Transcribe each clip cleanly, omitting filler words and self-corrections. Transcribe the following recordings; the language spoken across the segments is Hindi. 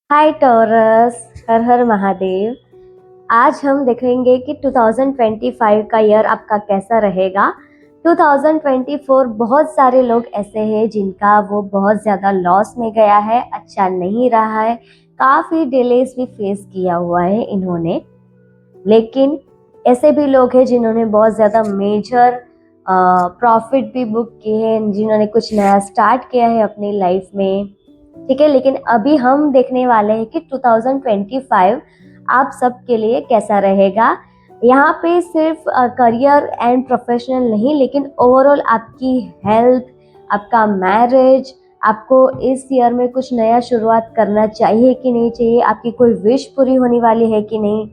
हाय टॉरस। हर हर महादेव। आज हम देखेंगे कि 2025 का ईयर आपका कैसा रहेगा। 2024 बहुत सारे लोग ऐसे हैं जिनका वो बहुत ज़्यादा लॉस में गया है, अच्छा नहीं रहा है, काफ़ी डिलेस भी फेस किया हुआ है इन्होंने। लेकिन ऐसे भी लोग हैं जिन्होंने बहुत ज़्यादा मेजर प्रॉफिट भी बुक किए हैं, जिन्होंने कुछ नया स्टार्ट किया है अपनी लाइफ में। ठीक है, लेकिन अभी हम देखने वाले हैं कि 2025 आप सबके लिए कैसा रहेगा। यहाँ पे सिर्फ करियर एंड प्रोफेशनल नहीं, लेकिन ओवरऑल आपकी हेल्थ, आपका मैरिज, आपको इस ईयर में कुछ नया शुरुआत करना चाहिए कि नहीं चाहिए, आपकी कोई विश पूरी होने वाली है कि नहीं,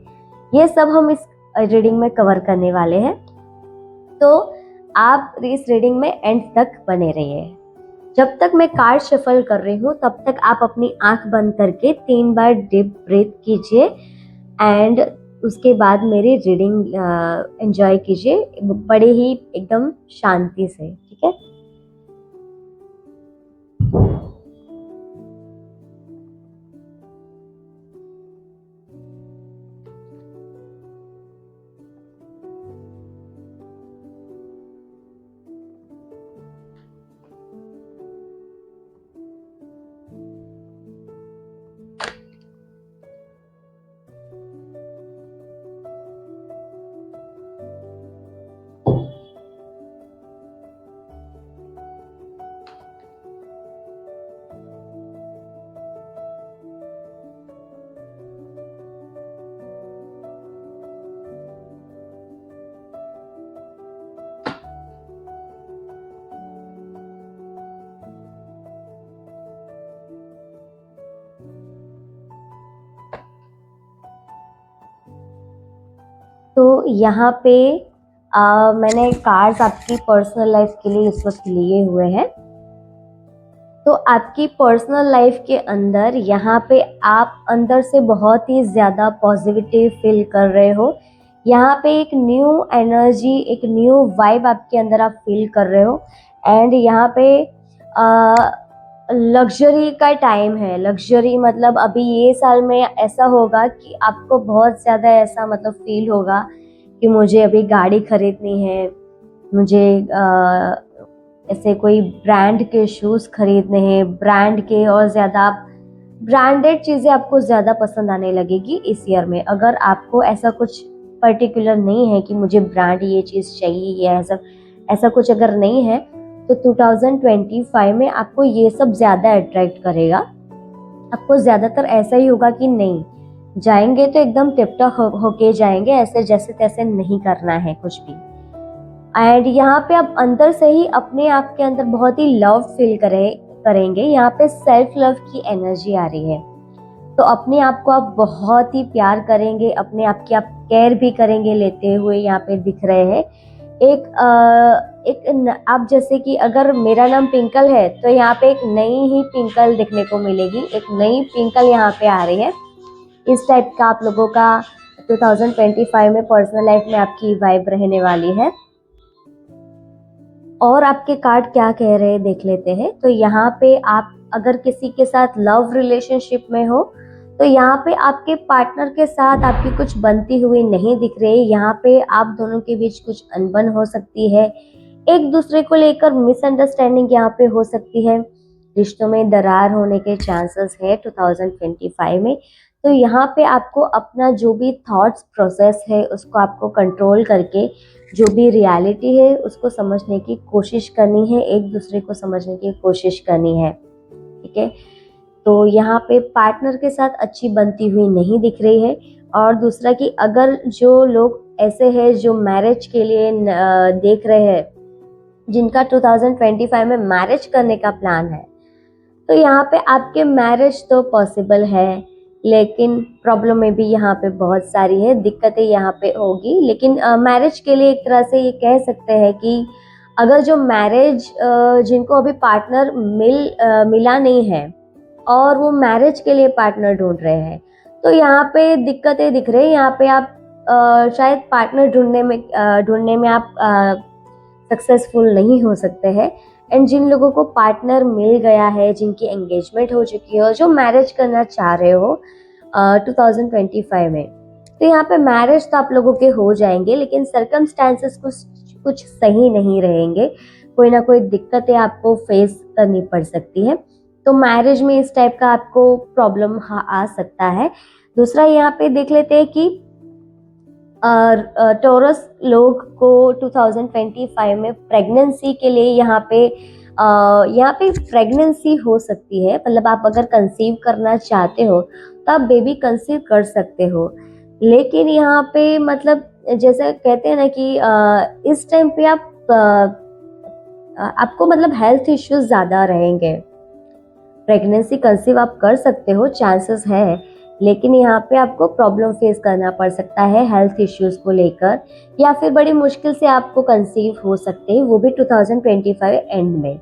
ये सब हम इस रीडिंग में कवर करने वाले हैं। तो आप इस रीडिंग में एंड तक बने रहिए। जब तक मैं कार्ड शफल कर रही हूँ तब तक आप अपनी आंख बंद करके 3 बार डीप ब्रीथ कीजिए एंड उसके बाद मेरी रीडिंग एंजॉय कीजिए बड़े ही एकदम शांति से। ठीक है। तो यहाँ पे मैंने कार्ड्स आपकी पर्सनल लाइफ के लिए इस वक्त लिए हुए हैं। तो आपकी पर्सनल लाइफ के अंदर यहाँ पे आप अंदर से बहुत ही ज़्यादा पॉजिटिविटी फील कर रहे हो। यहाँ पे एक न्यू एनर्जी, एक न्यू वाइब आपके अंदर आप फील कर रहे हो। एंड यहाँ पे लग्जरी का टाइम है। लग्जरी मतलब अभी ये साल में ऐसा होगा कि आपको बहुत ज़्यादा ऐसा मतलब फील होगा कि मुझे अभी गाड़ी खरीदनी है, मुझे ऐसे कोई ब्रांड के शूज़ खरीदने हैं, ब्रांड के, और ज़्यादा ब्रांडेड चीज़ें आपको ज़्यादा पसंद आने लगेगी इस ईयर में। अगर आपको ऐसा कुछ पर्टिकुलर नहीं है कि मुझे ब्रांड ये चीज़ चाहिए या ऐसा ऐसा कुछ अगर नहीं है तो 2025 में आपको ये सब ज़्यादा अट्रैक्ट करेगा। आपको ज़्यादातर ऐसा ही होगा कि नहीं, जाएंगे तो एकदम टिप-टॉप होके जाएंगे, ऐसे जैसे तैसे नहीं करना है कुछ भी। एंड यहाँ पे आप अंदर से ही अपने आप के अंदर बहुत ही लव फील करेंगे। यहाँ पे सेल्फ लव की एनर्जी आ रही है। तो अपने आप को आप बहुत ही प्यार करेंगे, अपने आप की आप केयर भी करेंगे लेते हुए यहाँ पे दिख रहे हैं। आप जैसे कि अगर मेरा नाम पिंकल है तो यहाँ पे एक नई ही पिंकल देखने को मिलेगी, एक नई पिंकल यहाँ पे आ रही है। इस टाइप का आप लोगों का 2025 में पर्सनल लाइफ में आपकी वाइब रहने वाली है। और आपके कार्ड क्या कह रहे हैं देख लेते हैं। तो यहाँ पे आप अगर किसी के साथ लव रिलेशनशिप में हो तो यहाँ पे आपके पार्टनर के साथ आपकी कुछ बनती हुई नहीं दिख रही। यहाँ पे आप दोनों के बीच कुछ अनबन हो सकती है, एक दूसरे को लेकर मिसअंडरस्टैंडिंग यहाँ पे हो सकती है, रिश्तों में दरार होने के चांसेस है 2025 में। तो यहाँ पे आपको अपना जो भी थॉट्स प्रोसेस है उसको आपको कंट्रोल करके जो भी रियलिटी है उसको समझने की कोशिश करनी है, एक दूसरे को समझने की कोशिश करनी है। ठीक है। तो यहाँ पे पार्टनर के साथ अच्छी बनती हुई नहीं दिख रही है। और दूसरा कि अगर जो लोग ऐसे हैं जो मैरिज के लिए देख रहे हैं, जिनका 2025 में मैरिज करने का प्लान है, तो यहाँ पे आपके मैरिज तो पॉसिबल है, लेकिन प्रॉब्लम में भी यहाँ पे बहुत सारी है, दिक्कतें यहाँ पे होगी। लेकिन मैरिज के लिए एक तरह से ये कह सकते हैं कि अगर जो मैरिज जिनको अभी पार्टनर मिला नहीं है और वो मैरिज के लिए पार्टनर ढूंढ रहे हैं, तो यहाँ पे दिक्कतें दिख रही है। यहाँ पे आप शायद पार्टनर ढूंढने में आप सक्सेसफुल नहीं हो सकते हैं। एंड जिन लोगों को पार्टनर मिल गया है, जिनकी एंगेजमेंट हो चुकी है और जो मैरिज करना चाह रहे हो 2025 में, तो यहाँ पे मैरिज तो आप लोगों के हो जाएंगे, लेकिन सर्कमस्टांसेस कुछ सही नहीं रहेंगे। कोई ना कोई दिक्कतें आपको फेस करनी पड़ सकती है, तो मैरिज में इस टाइप का आपको प्रॉब्लम आ सकता है। दूसरा यहाँ पे देख लेते हैं कि टॉरस लोग को 2025 में प्रेगनेंसी के लिए यहाँ पे प्रेगनेंसी हो सकती है। मतलब आप अगर कंसीव करना चाहते हो तो आप बेबी कंसीव कर सकते हो, लेकिन यहाँ पे मतलब जैसे कहते हैं ना कि इस टाइम पे आपको मतलब हेल्थ इश्यूज ज़्यादा रहेंगे। प्रेगनेंसी कंसीव आप कर सकते हो, चांसेस है, लेकिन यहाँ पे आपको प्रॉब्लम फेस करना पड़ सकता है हेल्थ इश्यूज को लेकर, या फिर बड़ी मुश्किल से आपको कंसीव हो सकते हैं, वो भी 2025 एंड में।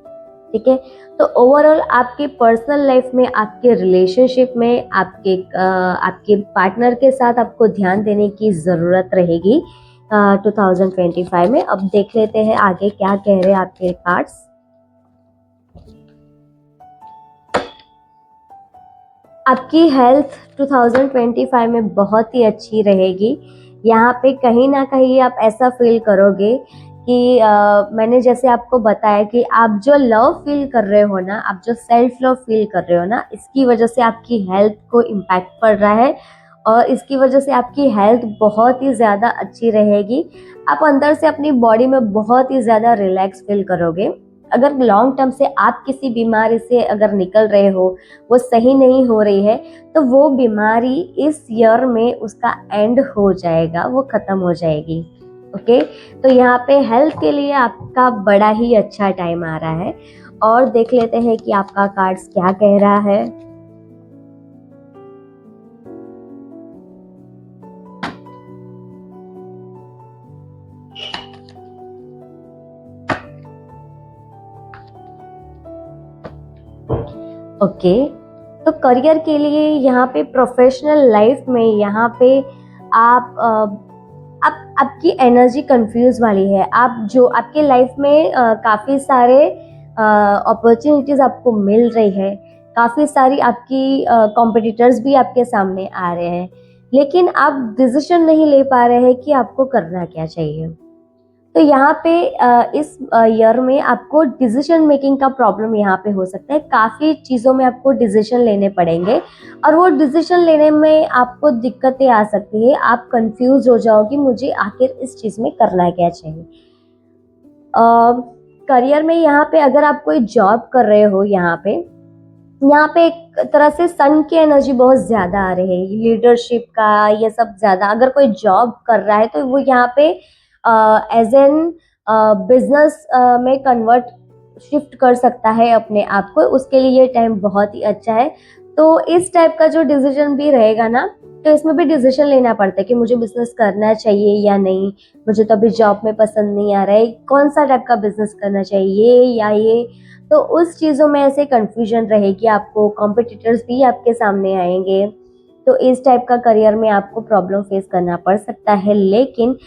ठीक है, तो ओवरऑल आपके पर्सनल लाइफ में, आपके रिलेशनशिप में, आपके पार्टनर के साथ आपको ध्यान देने की ज़रूरत रहेगी 2025 में। अब देख लेते हैं आगे क्या कह रहे हैं आपके कार्ड्स। आपकी हेल्थ 2025 में बहुत ही अच्छी रहेगी। यहाँ पे कहीं ना कहीं आप ऐसा फील करोगे कि मैंने जैसे आपको बताया कि आप जो लव फील कर रहे हो ना, आप जो सेल्फ लव फील कर रहे हो ना, इसकी वजह से आपकी हेल्थ को इम्पैक्ट पड़ रहा है और इसकी वजह से आपकी हेल्थ बहुत ही ज़्यादा अच्छी रहेगी। आप अंदर से अपनी बॉडी में बहुत ही ज़्यादा रिलैक्स फील करोगे। अगर लॉन्ग टर्म से आप किसी बीमारी से अगर निकल रहे हो, वो सही नहीं हो रही है, तो वो बीमारी इस ईयर में उसका एंड हो जाएगा, वो ख़त्म हो जाएगी। ओके, तो यहाँ पे हेल्थ के लिए आपका बड़ा ही अच्छा टाइम आ रहा है। और देख लेते हैं कि आपका कार्ड्स क्या कह रहा है। ओके, तो करियर के लिए यहाँ पे, प्रोफेशनल लाइफ में यहाँ पे आपकी एनर्जी कंफ्यूज वाली है। आप जो आपके लाइफ में काफ़ी सारे अपॉर्चुनिटीज़ आपको मिल रही है, काफ़ी सारी आपकी कॉम्पिटिटर्स भी आपके सामने आ रहे हैं, लेकिन आप डिसीजन नहीं ले पा रहे हैं कि आपको करना क्या चाहिए। तो यहाँ पे इस ईयर में आपको डिसीजन मेकिंग का प्रॉब्लम यहाँ पे हो सकता है। काफ़ी चीज़ों में आपको डिसीजन लेने पड़ेंगे और वो डिसीजन लेने में आपको दिक्कतें आ सकती है। आप कंफ्यूज हो जाओगे, मुझे आखिर इस चीज़ में करना क्या चाहिए। करियर में यहाँ पे अगर आप कोई जॉब कर रहे हो, यहाँ पे एक तरह से सन की एनर्जी बहुत ज़्यादा आ रही है, लीडरशिप का ये सब ज़्यादा। अगर कोई जॉब कर रहा है तो वो यहाँ पे एज एन बिजनेस में कन्वर्ट शिफ्ट कर सकता है अपने आप को, उसके लिए ये टाइम बहुत ही अच्छा है। तो इस टाइप का जो डिसीजन भी रहेगा ना, तो इसमें भी डिसीजन लेना पड़ता है कि मुझे बिजनेस करना चाहिए या नहीं, मुझे तो अभी जॉब में पसंद नहीं आ रहा है, कौन सा टाइप का बिजनेस करना चाहिए या ये। तो उस चीज़ों में ऐसे कंफ्यूजन रहेगी आपको, कॉम्पिटिटर्स भी आपके सामने आएंगे, तो इस टाइप का करियर में आपको प्रॉब्लम फेस करना पड़ सकता है। लेकिन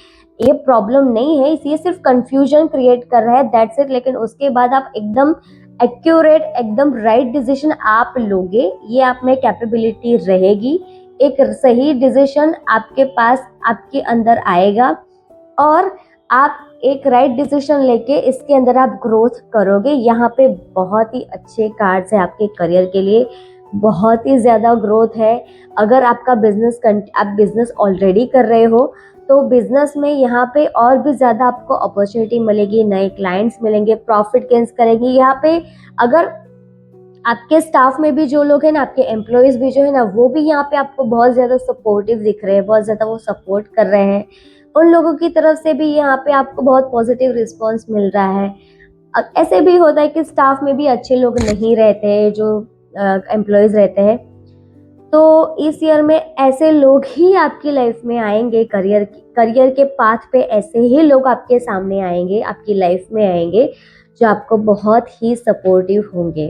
ये प्रॉब्लम नहीं है, ये सिर्फ कंफ्यूजन क्रिएट कर रहा है, दैट्स इट। लेकिन उसके बाद आप एकदम एक्यूरेट, एकदम राइट डिसीजन आप लोगे, ये आप में कैपेबिलिटी रहेगी। एक सही डिसीजन आपके पास, आपके अंदर आएगा और आप एक राइट डिसीजन लेके इसके अंदर आप ग्रोथ करोगे। यहाँ पे बहुत ही अच्छे कार्ड्स है आपके करियर के लिए, बहुत ही ज़्यादा ग्रोथ है। अगर आपका आप बिजनेस ऑलरेडी कर रहे हो तो बिजनेस में यहाँ पे और भी ज़्यादा आपको अपॉर्चुनिटी मिलेगी, नए क्लाइंट्स मिलेंगे, प्रॉफिट गेन्स करेंगे। यहाँ पे अगर आपके स्टाफ में भी जो लोग हैं ना, आपके एम्प्लॉयज़ भी जो है ना, वो भी यहाँ पे आपको बहुत ज़्यादा सपोर्टिव दिख रहे हैं, बहुत ज़्यादा वो सपोर्ट कर रहे हैं। उन लोगों की तरफ से भी यहाँ पे आपको बहुत पॉजिटिव रिस्पॉन्स मिल रहा है। ऐसे भी होता है कि स्टाफ में भी अच्छे लोग नहीं रहते हैं, जो एम्प्लॉयज़ रहते हैं, तो इस ईयर में ऐसे लोग ही आपकी लाइफ में आएंगे। करियर के पाथ पे ऐसे ही लोग आपके सामने आएंगे, आपकी लाइफ में आएंगे, जो आपको बहुत ही सपोर्टिव होंगे।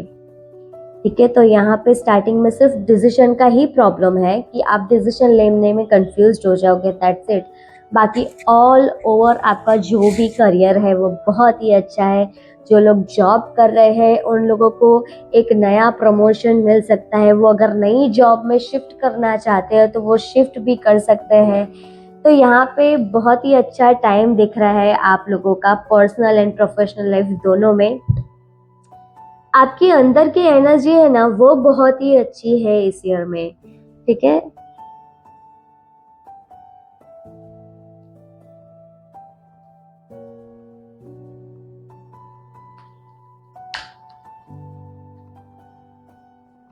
ठीक है, तो यहाँ पे स्टार्टिंग में सिर्फ डिसीजन का ही प्रॉब्लम है कि आप डिसीजन लेने में कंफ्यूज हो जाओगे, दैट्स इट। बाकी ऑल ओवर आपका जो भी करियर है वो बहुत ही अच्छा है। जो लोग जॉब कर रहे हैं उन लोगों को एक नया प्रमोशन मिल सकता है। वो अगर नई जॉब में शिफ्ट करना चाहते हैं तो वो शिफ्ट भी कर सकते हैं। तो यहाँ पे बहुत ही अच्छा टाइम दिख रहा है आप लोगों का पर्सनल एंड प्रोफेशनल लाइफ दोनों में। आपके अंदर की एनर्जी है ना वो बहुत ही अच्छी है इस ईयर में, ठीक है।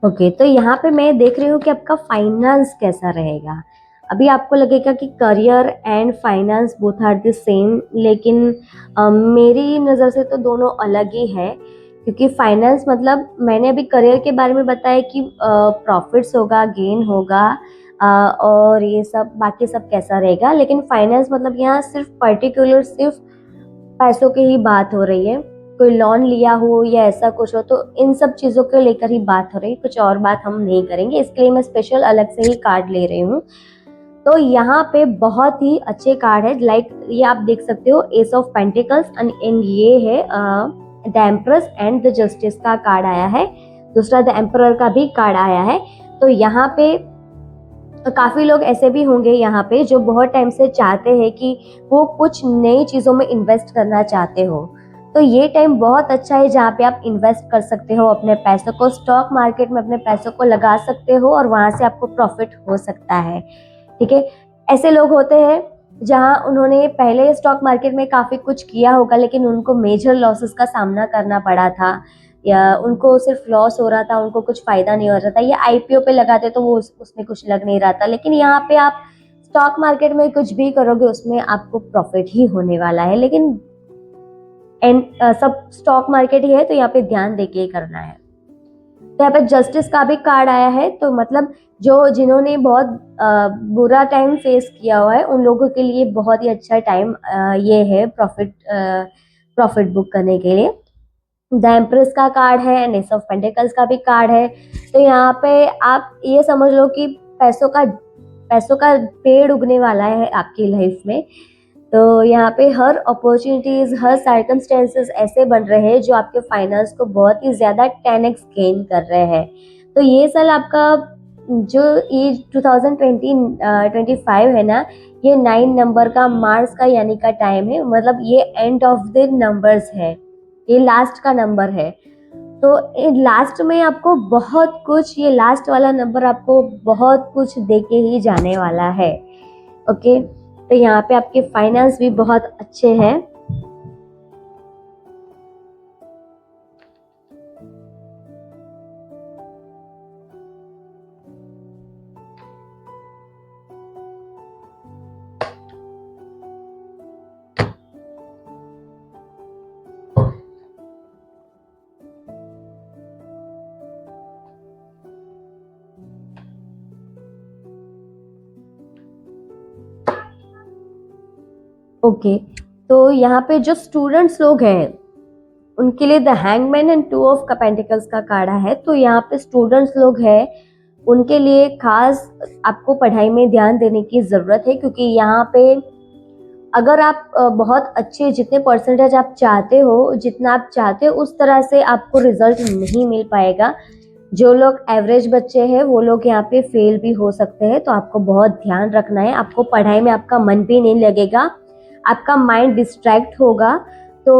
ओके, तो यहाँ पे मैं देख रही हूँ कि आपका फाइनेंस कैसा रहेगा। अभी आपको लगेगा कि career and finance both are the same, लेकिन मेरी नज़र से तो दोनों अलग ही है। क्योंकि फाइनेंस मतलब मैंने अभी करियर के बारे में बताया कि प्रॉफिट्स होगा, गेन होगा, और ये सब बाकी सब कैसा रहेगा। लेकिन फाइनेंस मतलब यहाँ सिर्फ पर्टिकुलर सिर्फ पैसों की ही बात हो रही है। कोई लोन लिया हो या ऐसा कुछ हो तो इन सब चीज़ों को लेकर ही बात हो रही है, कुछ और बात हम नहीं करेंगे। इसके लिए मैं स्पेशल अलग से ही कार्ड ले रही हूँ। तो यहाँ पे बहुत ही अच्छे कार्ड है, लाइक ये आप देख सकते हो एस ऑफ पेंटिकल्स एंड ये है the empress and the justice का कार्ड आया है। दूसरा द एम्परर का भी कार्ड आया है। तो यहाँ पे काफ़ी लोग ऐसे भी होंगे यहाँ पे जो बहुत टाइम से चाहते हैं कि वो कुछ नई चीज़ों में इन्वेस्ट करना चाहते हो। तो ये टाइम बहुत अच्छा है जहाँ पे आप इन्वेस्ट कर सकते हो अपने पैसों को, स्टॉक मार्केट में अपने पैसों को लगा सकते हो और वहाँ से आपको प्रॉफिट हो सकता है, ठीक है। ऐसे लोग होते हैं जहाँ उन्होंने पहले स्टॉक मार्केट में काफ़ी कुछ किया होगा लेकिन उनको मेजर लॉसेस का सामना करना पड़ा था, या उनको सिर्फ लॉस हो रहा था, उनको कुछ फ़ायदा नहीं हो रहा था, या आईपीओ पे लगाते तो वो उसमें कुछ लग नहीं रहा था। लेकिन यहाँ पे आप स्टॉक मार्केट में कुछ भी करोगे उसमें आपको प्रॉफिट ही होने वाला है। लेकिन सब स्टॉक मार्केट ही है तो यहाँ पे ध्यान देके ही करना है। तो यहाँ पे जस्टिस का भी कार्ड आया है, तो मतलब जो जिन्होंने बहुत बुरा टाइम फेस किया हुआ है उन लोगों के लिए बहुत ही अच्छा टाइम ये है प्रॉफिट बुक करने के लिए। द एम्प्रेस का कार्ड है एंड एस ऑफ पेंटिकल्स का भी कार्ड है। तो यहाँ पे आप ये समझ लो कि पैसों का पेड़ उगने वाला है आपकी लाइफ में। तो यहाँ पे हर अपॉर्चुनिटीज, हर सर्कमस्टेंसेस ऐसे बन रहे हैं जो आपके फाइनेंस को बहुत ही ज़्यादा 10x गेन कर रहे हैं। तो ये साल आपका जो ये 2025 है ना, ये 9 नंबर का मार्स का यानी का टाइम है, मतलब ये एंड ऑफ द नंबर्स है, ये लास्ट का नंबर है। तो लास्ट में आपको बहुत कुछ, ये लास्ट वाला नंबर आपको बहुत कुछ देके ही जाने वाला है, ओके। तो यहाँ पे आपके फाइनेंस भी बहुत अच्छे हैं। ओके, तो यहाँ पे जो स्टूडेंट्स लोग हैं उनके लिए the hangman and 2 of pentacles का कार्ड है। तो यहाँ पे स्टूडेंट्स लोग हैं उनके लिए खास आपको पढ़ाई में ध्यान देने की ज़रूरत है, क्योंकि यहाँ पे अगर आप बहुत अच्छे जितने परसेंटेज आप चाहते हो, जितना आप चाहते हो उस तरह से आपको रिजल्ट नहीं मिल पाएगा। जो लोग एवरेज बच्चे हैं वो लोग यहाँ पे फेल भी हो सकते हैं। तो आपको बहुत ध्यान रखना है, आपको पढ़ाई में आपका मन भी नहीं लगेगा, आपका माइंड डिस्ट्रैक्ट होगा। तो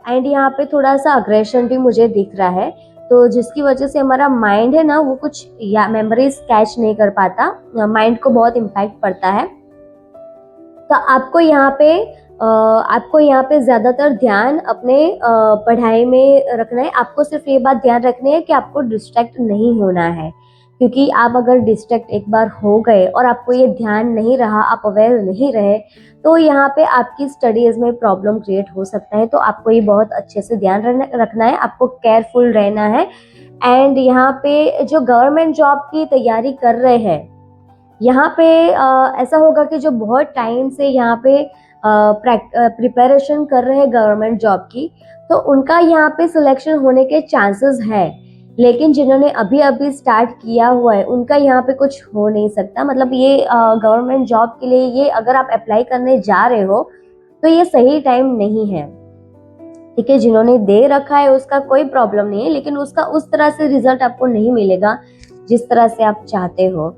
एंड यहाँ पे थोड़ा सा अग्रेशन भी मुझे दिख रहा है, तो जिसकी वजह से हमारा माइंड है ना वो कुछ या मेमोरीज कैच नहीं कर पाता, माइंड को बहुत इम्पैक्ट पड़ता है। तो आपको यहाँ पे ज़्यादातर ध्यान अपने पढ़ाई में रखना है। आपको सिर्फ ये बात ध्यान रखनी है कि आपको डिस्ट्रैक्ट नहीं होना है, क्योंकि आप अगर डिस्ट्रैक्ट एक बार हो गए और आपको ये ध्यान नहीं रहा, आप अवेयर नहीं रहे, तो यहाँ पे आपकी स्टडीज़ में प्रॉब्लम क्रिएट हो सकता है। तो आपको ये बहुत अच्छे से ध्यान रखना है, आपको केयरफुल रहना है। एंड यहाँ पे जो गवर्नमेंट जॉब की तैयारी कर रहे हैं, यहाँ पे ऐसा होगा कि जो बहुत टाइम से यहाँ पे प्रिपरेशन कर रहे हैं गवर्नमेंट जॉब की, तो उनका यहाँ पे सिलेक्शन होने के चांसेस है। लेकिन जिन्होंने अभी अभी स्टार्ट किया हुआ है उनका यहाँ पे कुछ हो नहीं सकता। मतलब ये गवर्नमेंट जॉब के लिए ये अगर आप अप्लाई करने जा रहे हो तो ये सही टाइम नहीं है। ठीक है, जिन्होंने दे रखा है उसका कोई प्रॉब्लम नहीं है, लेकिन उसका उस तरह से रिजल्ट आपको नहीं मिलेगा जिस तरह से आप चाहते हो।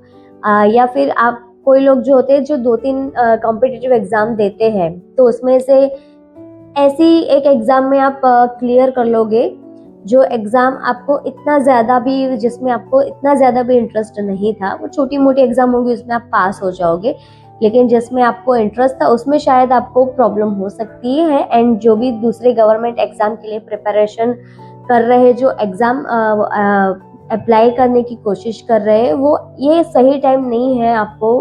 या फिर आप कोई लोग जो होते हैं जो 2-3 कॉम्पिटिटिव एग्जाम देते हैं, तो उसमें से ऐसी एक एग्जाम में आप क्लियर कर लोगे जो एग्जाम आपको इतना ज़्यादा भी, जिसमें आपको इतना ज़्यादा भी इंटरेस्ट नहीं था, वो छोटी मोटी एग्जाम होगी उसमें आप पास हो जाओगे, लेकिन जिसमें आपको इंटरेस्ट था उसमें शायद आपको प्रॉब्लम हो सकती है। एंड जो भी दूसरे गवर्नमेंट एग्जाम के लिए प्रिपरेशन कर रहे, जो एग्जाम अप्लाई करने की कोशिश कर रहे हैं, वो ये सही टाइम नहीं है आपको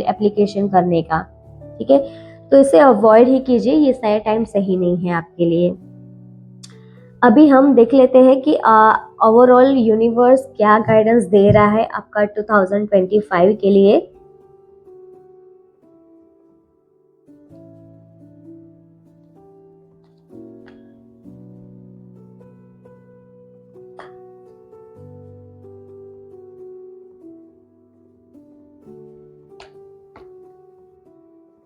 एप्लीकेशन करने का, ठीक है, तो इसे अवॉइड ही कीजिए, ये सही टाइम सही नहीं है आपके लिए। अभी हम देख लेते हैं कि ओवरऑल यूनिवर्स क्या गाइडेंस दे रहा है आपका 2025 के लिए।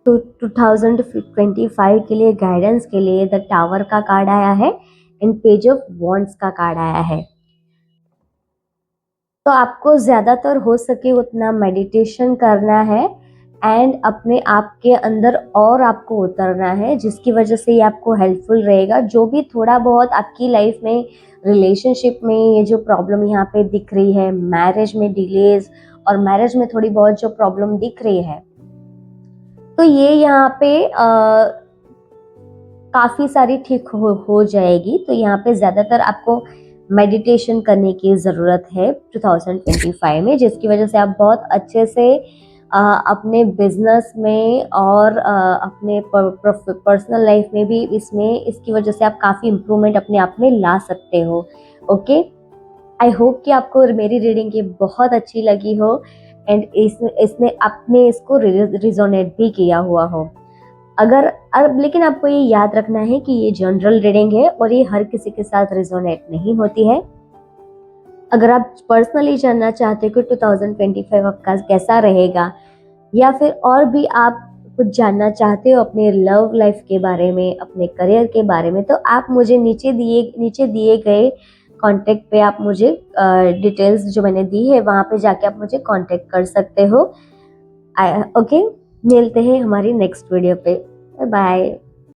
तो 2025 के लिए गाइडेंस के लिए द टावर का कार्ड आया है एंड पेज ऑफ वॉन्ड्स का कार्ड आया है। तो आपको ज़्यादातर हो सके उतना मेडिटेशन करना है एंड अपने आप के अंदर और आपको उतरना है, जिसकी वजह से ये आपको हेल्पफुल रहेगा। जो भी थोड़ा बहुत आपकी लाइफ में रिलेशनशिप में ये जो प्रॉब्लम यहाँ पे दिख रही है, मैरिज में डिलेज और मैरिज में थोड़ी बहुत जो प्रॉब्लम दिख रही है, तो ये यहाँ पे काफ़ी सारी ठीक हो जाएगी। तो यहाँ पे ज़्यादातर आपको मेडिटेशन करने की ज़रूरत है 2025 में, जिसकी वजह से आप बहुत अच्छे से अपने बिजनेस में और अपने पर्सनल लाइफ में भी इसकी वजह से आप काफ़ी इम्प्रूवमेंट अपने आप में ला सकते हो। ओके, आई होप कि आपको मेरी रीडिंग ये बहुत अच्छी लगी हो एंड इसने आपने इसको रिजोनेट भी किया हुआ हो। लेकिन आपको ये याद रखना है कि ये जनरल रीडिंग है और ये हर किसी के साथ रिजोनेट नहीं होती है। अगर आप पर्सनली जानना चाहते हो कि 2025 आपका कैसा रहेगा, या फिर और भी आप कुछ जानना चाहते हो अपने लव लाइफ के बारे में, अपने करियर के बारे में, तो आप मुझे नीचे दिए गए कॉन्टेक्ट पे आप मुझे डिटेल्स जो मैंने दी है वहाँ पे जाके आप मुझे कॉन्टेक्ट कर सकते हो। ओके, मिलते हैं हमारी नेक्स्ट वीडियो पे। Bye bye.